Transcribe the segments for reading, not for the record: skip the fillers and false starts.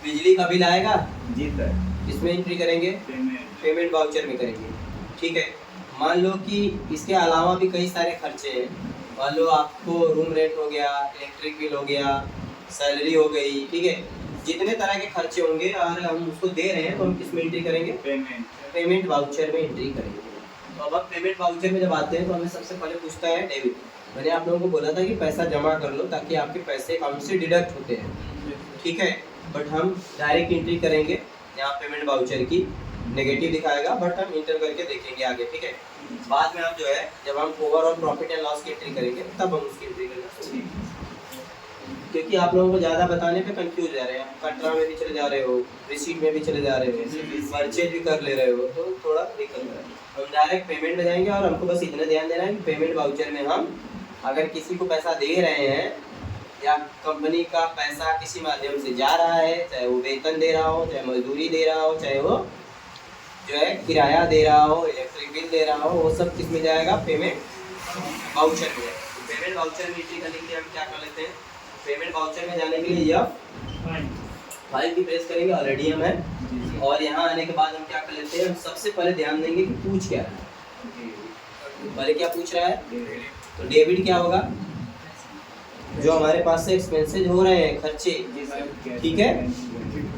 बिजली का बिल आएगा जी सर। इसमें एंट्री करेंगे, पेमेंट वाउचर में करेंगे। ठीक है, मान लो कि इसके अलावा भी कई सारे खर्चे हैं। मान लो आपको रूम रेंट हो गया, इलेक्ट्रिक बिल हो गया, सैलरी हो गई, ठीक है, जितने तरह के खर्चे होंगे और हम उसको दे रहे हैं तो हम किस में एंट्री करेंगे? पेमेंट वाउचर में एंट्री करेंगे। तो अब पेमेंट वाउचर में जब आते हैं तो हमें सबसे पहले पूछता है डेबिट। मैंने आप लोगों को बोला था कि पैसा जमा कर लो ताकि आपके पैसे अकाउंट से डिडक्ट होते हैं, ठीक है, बट हम डायरेक्ट एंट्री करेंगे यहाँ पेमेंट वाउचर की। नेगेटिव दिखाएगा बट हम इंटर करके देखेंगे आगे, ठीक है। बाद में आप जो है जब हम ओवरऑल प्रॉफिट एंड लॉस की एंट्री करेंगे तब हम उसकी एंट्री करेंगे, क्योंकि आप लोगों को ज़्यादा बताने पे कंफ्यूज जा रहे हैं। कटरा में भी चले जा रहे हो, रिसीट में भी चले जा रहे हो, परचेज भी कर ले रहे हो, तो थोड़ा दिक्कत हो रहा है। हम डायरेक्ट पेमेंट में जाएंगे और हमको बस इतना ध्यान देना है कि पेमेंट वाउचर में हम अगर किसी को पैसा दे रहे हैं या कंपनी का पैसा किसी माध्यम से जा रहा है, चाहे वो वेतन दे रहा हो, चाहे मजदूरी दे रहा हो, चाहे वो जो है किराया दे रहा हो, इलेक्ट्रिक बिल दे रहा हो, वो सब किस में जाएगा? पेमेंट वाउचर में। पेमेंट वाउचर में एंट्री करने के लिए हम क्या कर लेते हैं? पेमेंट वाउचर में जाने के लिए फाइल की प्रेस करेंगे, ऑलरेडी हम है, और यहाँ आने के बाद हम क्या कर लेते हैं? हम सबसे पहले ध्यान देंगे कि पूछ क्या रहा है। पहले क्या पूछ रहा है? तो डेबिट क्या होगा? जो हमारे पास से एक्सपेंसेज हो रहे हैं, खर्चे, ठीक है।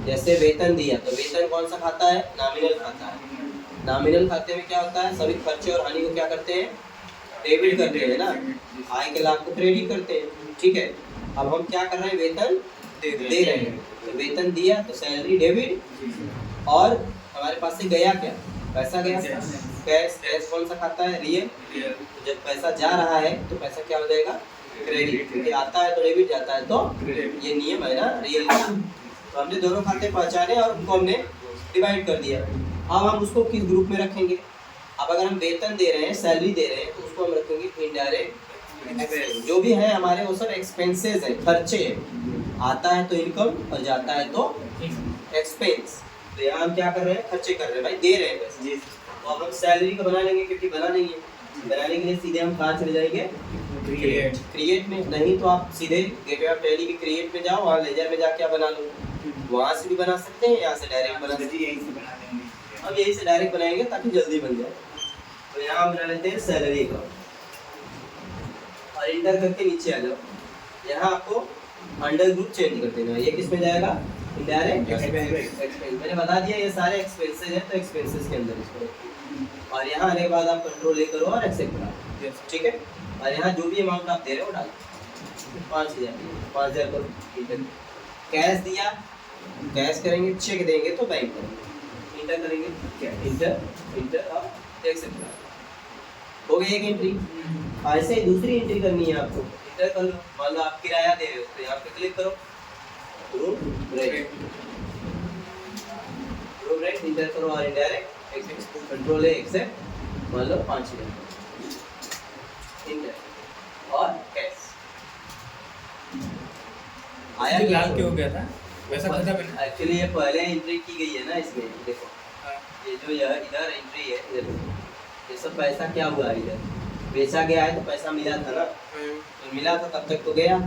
जैसे वेतन दिया तो वेतन कौन सा खाता है? नॉमिनल खाता है। नॉमिनल खाते में क्या होता है? सभी खर्चे और हानि को क्या करते हैं? डेबिट करते हैं ना, आय के लाभ को क्रेडिट करते हैं, ठीक है। अब हम क्या कर रहे हैं? वेतन दे रहे हैं, तो वेतन दिया तो सैलरी डेबिट, और हमारे पास से गया क्या? पैसा गया, कैश। कैश कौन सा खाता है? रियल। जब पैसा जा रहा है तो पैसा क्या हो जाएगा? क्रेडिट, क्योंकि आता है तो डेबिट, जाता है तो ये नियम है ना रियल का। तो हमने दोनों खाते पहचाने और उनको हमने डिवाइड कर दिया। अब हम उसको किस ग्रुप में रखेंगे? अब अगर हम वेतन दे रहे हैं, सैलरी दे रहे हैं, तो उसको हम रखेंगे इनडायरेक्ट। जो भी है हमारे वो सब एक्सपेंसेस है, खर्चे हैं। आता है तो इनकम और जाता है तो एक्सपेंस। तो यहाँ हम क्या कर रहे हैं? खर्चे कर रहे हैं भाई, दे रहे हैं पैसे। तो अब हम सैलरी को बना लेंगे, क्योंकि बना नहीं है। बनाने के लिए सीधे हम कहाँ चले जाएंगे? क्रिएट में। नहीं तो आप सीधे गेटवे ऑफ टैली की क्रिएट में जाओ, वहाँ लेजर में जाके आप बना लो। वहाँ से भी बना सकते हैं, यहाँ से डायरेक्ट बना सकते हैं। अब यही से डायरेक्ट बनाएंगे ताकि जल्दी बन जाए। तो यहाँ हम बना लेते हैं सैलरी का, और इंटर करके नीचे आ जाओ। यहाँ आपको अंडर ग्रुप चेंज कर देना है। ये किस में जाएगा? Indirect expense. मैंने बता दिया ये सारे एक्सपेंसेस हैं, तो एक्सपेंसेस के अंदर इसको, और यहाँ आने के बाद आप कंट्रोल ए करो और एक्सेप्ट करो, ठीक है। और यहाँ जो भी अमाउंट आप दे रहे हो डालो, 5,000 करो, ठीक है। कैश दिया, कैश करेंगे, चेक देंगे तो बैंक करेंगे, इंटर करेंगे, इंटर और एक्सेप्ट करो। हो गई एक एंट्री। ऐसे ही दूसरी एंट्री करनी है आपको, इंटर कर लो। मान लो आप किराया दे रहे हो तो यहाँ पे क्लिक करो, रूम रेंट, इंटर करो और इनडायरेक्ट एक्सेप्ट, कंट्रोल है एक्सेप्ट। मान लो 5,000 इंटर और कैश आया। लाल क्यों हो गया था? वैसा खत्म है एक्चुअली ये पहले एंट्री की गई है ना इसमें, देखो ये जो यह इधर एंट्री है, इधर ये सब पैसा क्या हुआ है? इधर बेचा गया है तो पैसा मिला था ना, तो मिला था तब तक तो गया।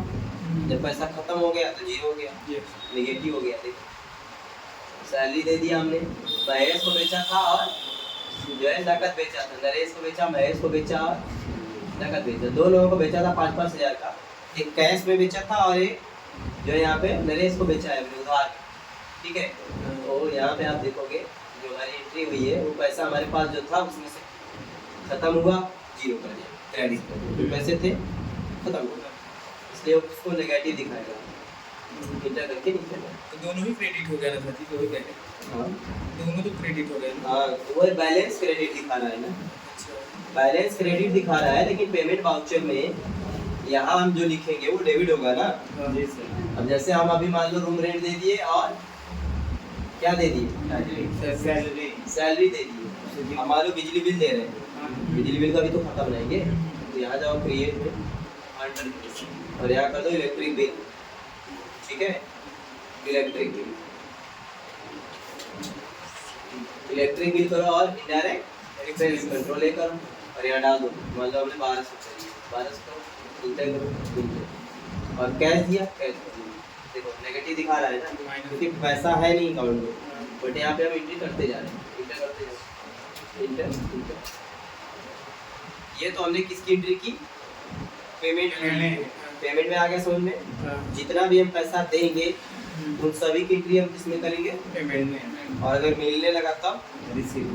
जब पैसा खत्म हो गया तो जीरो हो गया, नेगेटिव हो गया। देखो सैलरी दे दिया हमने, महेश को बेचा था और जो है नकद बेचा था। नरेश को बेचा, महेश को बेचा और नकद बेचा। दो लोगों को बेचा था 5-5 हज़ार का। एक कैश में बेचा था और एक जो है यहाँ पे नरेश को बेचा है उधार, ठीक है। तो यहाँ पे आप देखोगे जो हमारी एंट्री हुई है वो पैसा हमारे पास जो था उसमें से खत्म हुआ, जीरो कर दिया, क्रेडिट। जो पैसे थे खत्म हो गए, इसलिए उसको नेगेटिव दिखाएगा। इंटर करके नीचे तो दोनों ही क्रेडिट हो गया ना सर? तो क्या है? हाँ दोनों तो क्रेडिट हो गए। हाँ, वो बैलेंस क्रेडिट दिखा रहा है ना, बैलेंस क्रेडिट दिखा रहा है, लेकिन पेमेंट वाउचर में यहाँ हम जो लिखेंगे वो डेबिट होगा ना। अब जैसे हम अभी मान लो रूम रेंट दे दिए और क्या दे दिए? सैलरी दे दिए। हम मान लो बिजली बिल दे रहे हैं, बिजली बिल का भी तो खाता बनाएंगे। तो यहाँ जाओ क्रिएट में, अंडर, और यहाँ कर दो इलेक्ट्रिक बिल, ठीक है। इलेक्ट्रिक बिल करो और इनडायरेक्ट एक्सपेंस कंट्रोल ए करो और यहाँ डाल दो। मान लो हमने 1200 चाहिए, 1200 इंटर करो, और कैश दिया, कैश देखो नेगेटिव दिखा रहा है ना, माइनस। क्योंकि पैसा है नहीं अकाउंट में, बट यहाँ पे हम एंट्री करते जा रहे हैं, इंटर करते जा रहे हैं, इंटर। ये तो हमने किसकी एंट्री की? पेमेंट में आ गया समझ में। जितना भी हम पैसा देंगे उन सभी की एंट्री हम किसमें करेंगे? पेमेंट में। और अगर मिलने लगा तब रिसीव।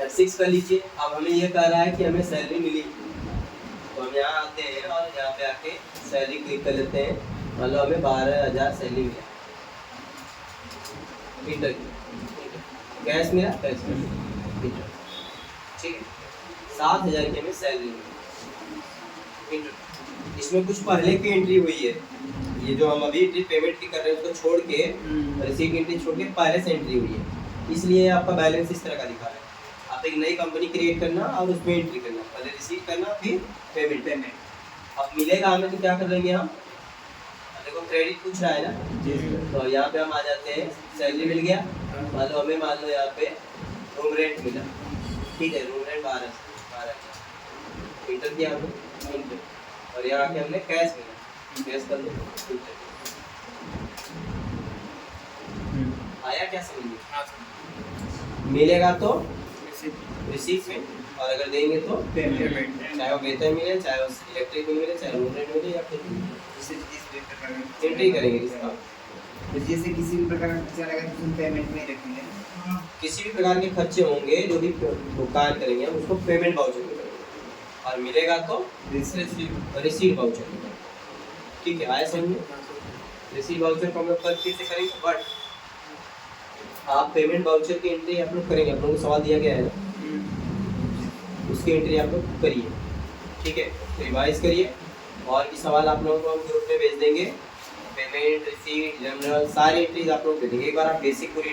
F6 कर लीजिए। अब हमें ये कह रहा है कि हमें सैलरी मिली, तो हम यहाँ आते हैं और यहाँ पे आके सैलरी क्लिक कर लेते हैं। मान लो हमें 12,000 सैलरी मिला, इंटर कैश मिला, कैश मिला, इंटर। ठीक है, 7,000 की हमें सैलरी मिली, इंटर। इसमें कुछ पहले की एंट्री हुई है, ये जो हम अभी एंट्री पेमेंट की कर रहे हैं उसको छोड़ के, रिसीट एंट्री छोड़ के पहले से एंट्री हुई है, इसलिए आपका बैलेंस इस तरह का दिखा रहा है। आप एक नई कंपनी क्रिएट करना और उसमें एंट्री करना, पहले रिसीव करना फिर पेमेंट। अब मिलेगा हमें तो क्या कर लेंगे हम? देखो क्रेडिट पूछ रहा है ना, तो यहाँ पे हम आ जाते हैं, सैलरी मिल गया, मान लो हमें, मान लो यहाँ पे रूम रेंट मिला, ठीक है, रूम रेंट 12 इंटर किया हमने, इंटर, और यहाँ आके हमने कैश मिला, कैश कर लो, आया क्या समझ में? मिलेगा तो रिसीव में, और अगर देंगे तो पेमेंट। चाहे वो वेतन मिले, चाहे वो इलेक्ट्रिक बिल मिले, चाहे रूम रेंट मिले, या फिर एंट्री करेंगे इसका। तो जैसे किसी भी प्रकार का खर्चा लगा तो उसमें पेमेंट में ही रखेंगे। किसी भी प्रकार के खर्चे होंगे जो भी भुगतान करेंगे हम उसको पेमेंट वाउचर में करेंगे, और मिलेगा तो रिसीट वाउचर में। ठीक है, आया समझ में? रिसीट वाउचर को हम लोग कल फिर से करेंगे, बट आप पेमेंट वाउचर की एंट्री आप लोग करेंगे, आप लोगों को सवाल दिया गया है ना, उसकी एंट्री आप लोग करिए, ठीक है, रिवाइज करिए, और भी सवाल आप लोगों को हम ग्रुप में भेज देंगे। पेमेंट, रिसीट, जनरल, सारी एंट्रीज आप लोग दे देंगे। एक बार आप बेसिक पूरी